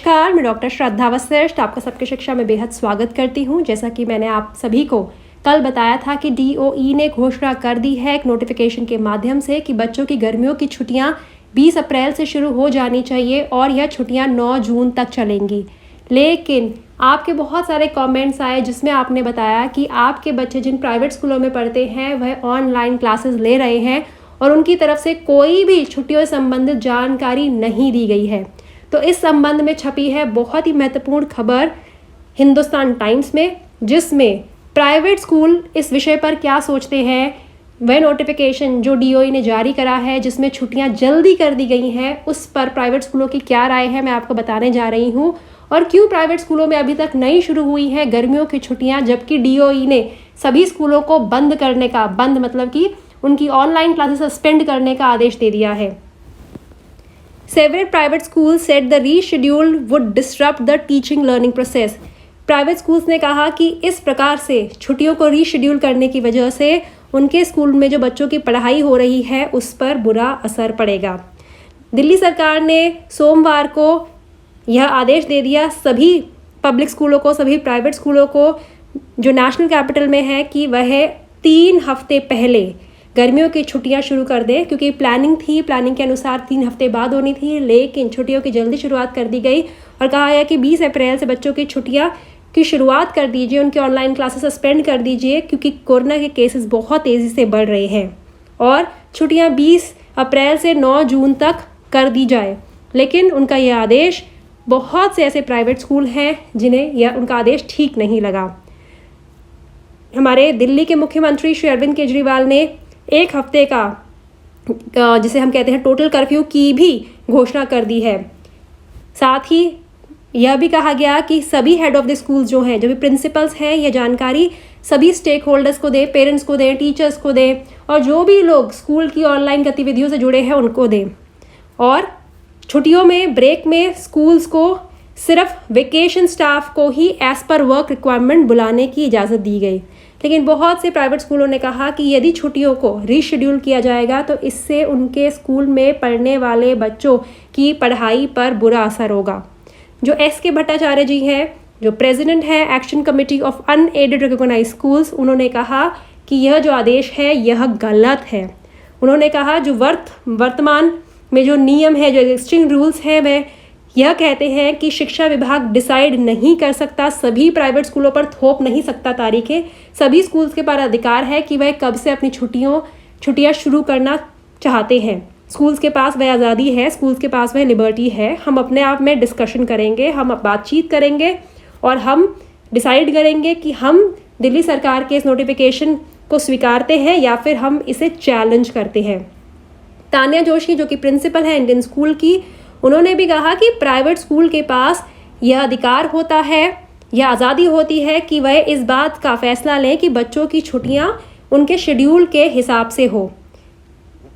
नमस्कार, मैं डॉक्टर श्रद्धा वशिष्ठ आपका सबकी शिक्षा में बेहद स्वागत करती हूं। जैसा कि मैंने आप सभी को कल बताया था कि DOE ने घोषणा कर दी है एक नोटिफिकेशन के माध्यम से कि बच्चों की गर्मियों की छुट्टियां 20 अप्रैल से शुरू हो जानी चाहिए और यह छुट्टियां 9 जून तक चलेंगी। लेकिन आपके बहुत सारे कमेंट्स आए जिसमें आपने बताया कि आपके बच्चे जिन प्राइवेट स्कूलों में पढ़ते हैं वह ऑनलाइन क्लासेस ले रहे हैं और उनकी तरफ से कोई भी छुट्टियों से संबंधित जानकारी नहीं दी गई है। तो इस संबंध में छपी है बहुत ही महत्वपूर्ण खबर हिंदुस्तान टाइम्स में, जिसमें प्राइवेट स्कूल इस विषय पर क्या सोचते हैं। वह नोटिफिकेशन जो DOE ने जारी करा है जिसमें छुट्टियां जल्दी कर दी गई हैं, उस पर प्राइवेट स्कूलों की क्या राय है मैं आपको बताने जा रही हूं। और क्यों प्राइवेट स्कूलों में अभी तक नहीं शुरू हुई है गर्मियों की छुट्टियां, जबकि DOE ने सभी स्कूलों को बंद करने का, बंद मतलब कि उनकी ऑनलाइन क्लासेस सस्पेंड करने का आदेश दे दिया है। Several private schools said the reschedule would disrupt the teaching learning process. Private schools ने कहा कि इस प्रकार से छुट्टियों को रीशेड्यूल करने की वजह से उनके स्कूल में जो बच्चों की पढ़ाई हो रही है उस पर बुरा असर पड़ेगा। दिल्ली सरकार ने सोमवार को यह आदेश दे दिया सभी पब्लिक स्कूलों को, सभी प्राइवेट स्कूलों को जो नेशनल कैपिटल में है कि वह 3 हफ्ते पहले गर्मियों की छुट्टियां शुरू कर दें, क्योंकि प्लानिंग के अनुसार 3 हफ्ते बाद होनी थी, लेकिन छुट्टियों की जल्दी शुरुआत कर दी गई और कहा है कि 20 अप्रैल से बच्चों की छुट्टियां की शुरुआत कर दीजिए, उनके ऑनलाइन क्लासेस सस्पेंड कर दीजिए, क्योंकि कोरोना के केसेस बहुत तेज़ी से बढ़ रहे हैं और छुट्टियां 20 अप्रैल से 9 जून तक कर दी जाए। लेकिन उनका यह आदेश, बहुत से ऐसे प्राइवेट स्कूल हैं जिन्हें यह उनका आदेश ठीक नहीं लगा। हमारे दिल्ली के मुख्यमंत्री श्री अरविंद केजरीवाल ने 1 हफ्ते का जिसे हम कहते हैं टोटल कर्फ्यू की भी घोषणा कर दी है। साथ ही यह भी कहा गया कि सभी हेड ऑफ द स्कूल्स जो हैं, जो भी प्रिंसिपल्स हैं, यह जानकारी सभी स्टेक होल्डर्स को दें, पेरेंट्स को दें, टीचर्स को दें और जो भी लोग स्कूल की ऑनलाइन गतिविधियों से जुड़े हैं उनको दें। और छुट्टियों में, ब्रेक में स्कूल्स को सिर्फ वेकेशन स्टाफ को ही एज पर वर्क रिक्वायरमेंट बुलाने की इजाज़त दी गई। लेकिन बहुत से प्राइवेट स्कूलों ने कहा कि यदि छुट्टियों को रीशेड्यूल किया जाएगा तो इससे उनके स्कूल में पढ़ने वाले बच्चों की पढ़ाई पर बुरा असर होगा। जो SK भट्टाचार्य जी हैं, जो प्रेसिडेंट हैं action committee of unaided recognised schools, उन्होंने कहा कि यह जो आदेश है यह गलत है। उन्होंने कहा जो वर्तमान में जो नियम है, जो एग्जिस्टिंग रूल्स हैं, वह यह कहते हैं कि शिक्षा विभाग डिसाइड नहीं कर सकता, सभी प्राइवेट स्कूलों पर थोप नहीं सकता तारीखें। सभी स्कूल्स के पास अधिकार है कि वह कब से अपनी छुट्टियां शुरू करना चाहते हैं। स्कूल्स के पास वह आज़ादी है, स्कूल्स के पास वह लिबर्टी है। हम अपने आप में डिस्कशन करेंगे, हम बातचीत करेंगे और हम डिसाइड करेंगे कि हम दिल्ली सरकार के इस नोटिफिकेशन को स्वीकारते हैं या फिर हम इसे चैलेंज करते हैं। तान्या जोशी जो कि प्रिंसिपल है इंडियन स्कूल की, उन्होंने भी कहा कि प्राइवेट स्कूल के पास यह अधिकार होता है, यह आज़ादी होती है कि वह इस बात का फैसला लें कि बच्चों की छुट्टियां उनके शेड्यूल के हिसाब से हो।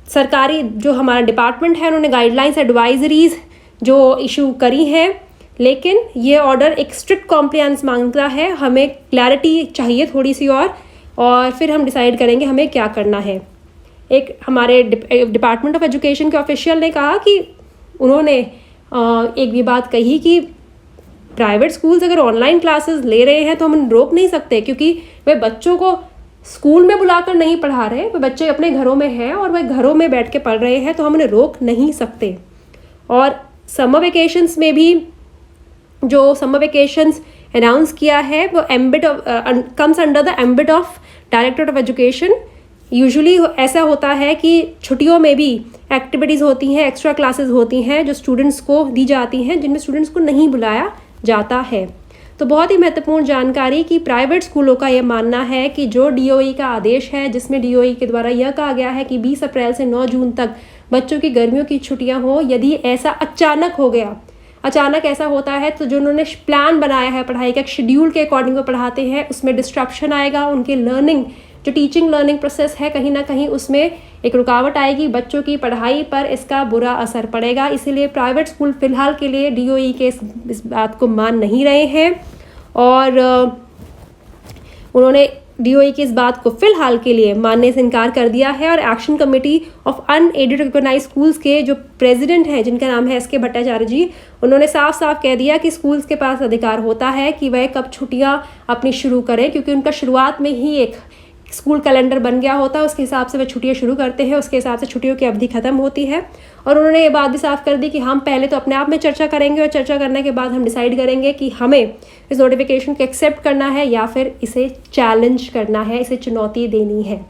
सरकारी जो हमारा डिपार्टमेंट है उन्होंने गाइडलाइंस, एडवाइजरीज जो इशू करी हैं, लेकिन ये ऑर्डर एक स्ट्रिक्ट कॉम्प्लायंस मांगता है। हमें क्लैरिटी चाहिए थोड़ी सी और फिर हम डिसाइड करेंगे हमें क्या करना है। एक हमारे डिपार्टमेंट ऑफ एजुकेशन के ऑफिशियल ने कहा कि उन्होंने एक भी बात कही कि प्राइवेट स्कूल्स अगर ऑनलाइन क्लासेस ले रहे हैं तो हम रोक नहीं सकते, क्योंकि वे बच्चों को स्कूल में बुलाकर नहीं पढ़ा रहे, वे बच्चे अपने घरों में हैं और वे घरों में बैठ के पढ़ रहे हैं, तो हम उन्हें रोक नहीं सकते। और समर वेकेशंस में भी जो समर वेकेशंस अनाउंस किया है वो comes under the ambit of directorate of education. Usually ऐसा होता है कि छुट्टियों में भी एक्टिविटीज़ होती हैं, एक्स्ट्रा क्लासेस होती हैं जो स्टूडेंट्स को दी जाती हैं, जिनमें स्टूडेंट्स को नहीं बुलाया जाता है। तो बहुत ही महत्वपूर्ण जानकारी कि प्राइवेट स्कूलों का यह मानना है कि जो DOE का आदेश है, जिसमें DOE के द्वारा यह कहा गया है कि 20 अप्रैल से 9 जून तक बच्चों की गर्मियों की छुट्टियां हो, यदि ऐसा अचानक ऐसा होता है तो जो उन्होंने प्लान बनाया है पढ़ाई का, शेड्यूल के अकॉर्डिंग वो पढ़ाते हैं, उसमें डिस्ट्रप्शन आएगा, उनके लर्निंग जो टीचिंग लर्निंग प्रोसेस है कहीं ना कहीं उसमें एक रुकावट आएगी, बच्चों की पढ़ाई पर इसका बुरा असर पड़ेगा। इसीलिए प्राइवेट स्कूल फिलहाल के लिए DOE के इस बात को मान नहीं रहे हैं और उन्होंने डीओई की इस बात को फिलहाल के लिए मानने से इनकार कर दिया है और action committee of unaided recognise schools के जो प्रेसिडेंट हैं, जिनका नाम है एस.के. भट्टाचार्य जी, उन्होंने साफ साफ कह दिया कि स्कूल्स के पास अधिकार होता है कि वह कब छुट्टियां अपनी शुरू करें, क्योंकि उनका शुरुआत में ही एक स्कूल कैलेंडर बन गया होता है, उसके हिसाब से वह छुट्टियां शुरू करते हैं, उसके हिसाब से छुट्टियों की अवधि खत्म होती है। और उन्होंने ये बात भी साफ कर दी कि हम पहले तो अपने आप में चर्चा करेंगे और चर्चा करने के बाद हम डिसाइड करेंगे कि हमें इस नोटिफिकेशन को एक्सेप्ट करना है या फिर इसे चैलेंज करना है, इसे चुनौती देनी है।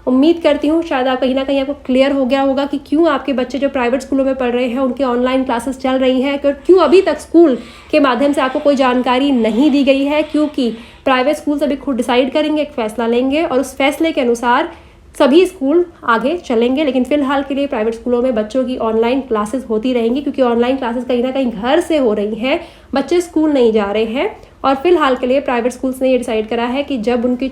उम्मीद करती हूँ शायद आप कहीं ना कहीं आपको क्लियर हो गया होगा कि क्यों आपके बच्चे जो प्राइवेट स्कूलों में पढ़ रहे हैं उनकी ऑनलाइन क्लासेस चल रही हैं, क्यों अभी तक स्कूल के माध्यम से आपको कोई जानकारी नहीं दी गई है, क्योंकि प्राइवेट स्कूल्स अभी खुद डिसाइड करेंगे, एक फैसला लेंगे और उस फैसले के अनुसार सभी स्कूल आगे चलेंगे। लेकिन फिलहाल के लिए प्राइवेट स्कूलों में बच्चों की ऑनलाइन क्लासेस होती रहेंगी, क्योंकि ऑनलाइन क्लासेस कहीं ना कहीं घर से हो रही हैं, बच्चे स्कूल नहीं जा रहे हैं। और फिलहाल के लिए प्राइवेट स्कूल्स ने ये डिसाइड करा है कि जब उनकी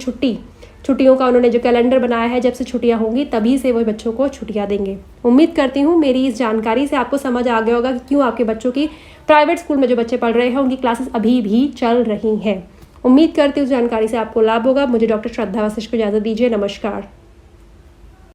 छुट्टियों का उन्होंने जो कैलेंडर बनाया है, जब से छुट्टियां होंगी तभी से वो बच्चों को छुट्टियां देंगे। उम्मीद करती हूँ मेरी इस जानकारी से आपको समझ आ गया होगा कि क्यों आपके बच्चों की प्राइवेट स्कूल में जो बच्चे पढ़ रहे हैं उनकी क्लासेस अभी भी चल रही हैं। उम्मीद करती हूँ उस जानकारी से आपको लाभ होगा। मुझे डॉक्टर श्रद्धा वशिष्ठ को इजाज़त दीजिए। नमस्कार।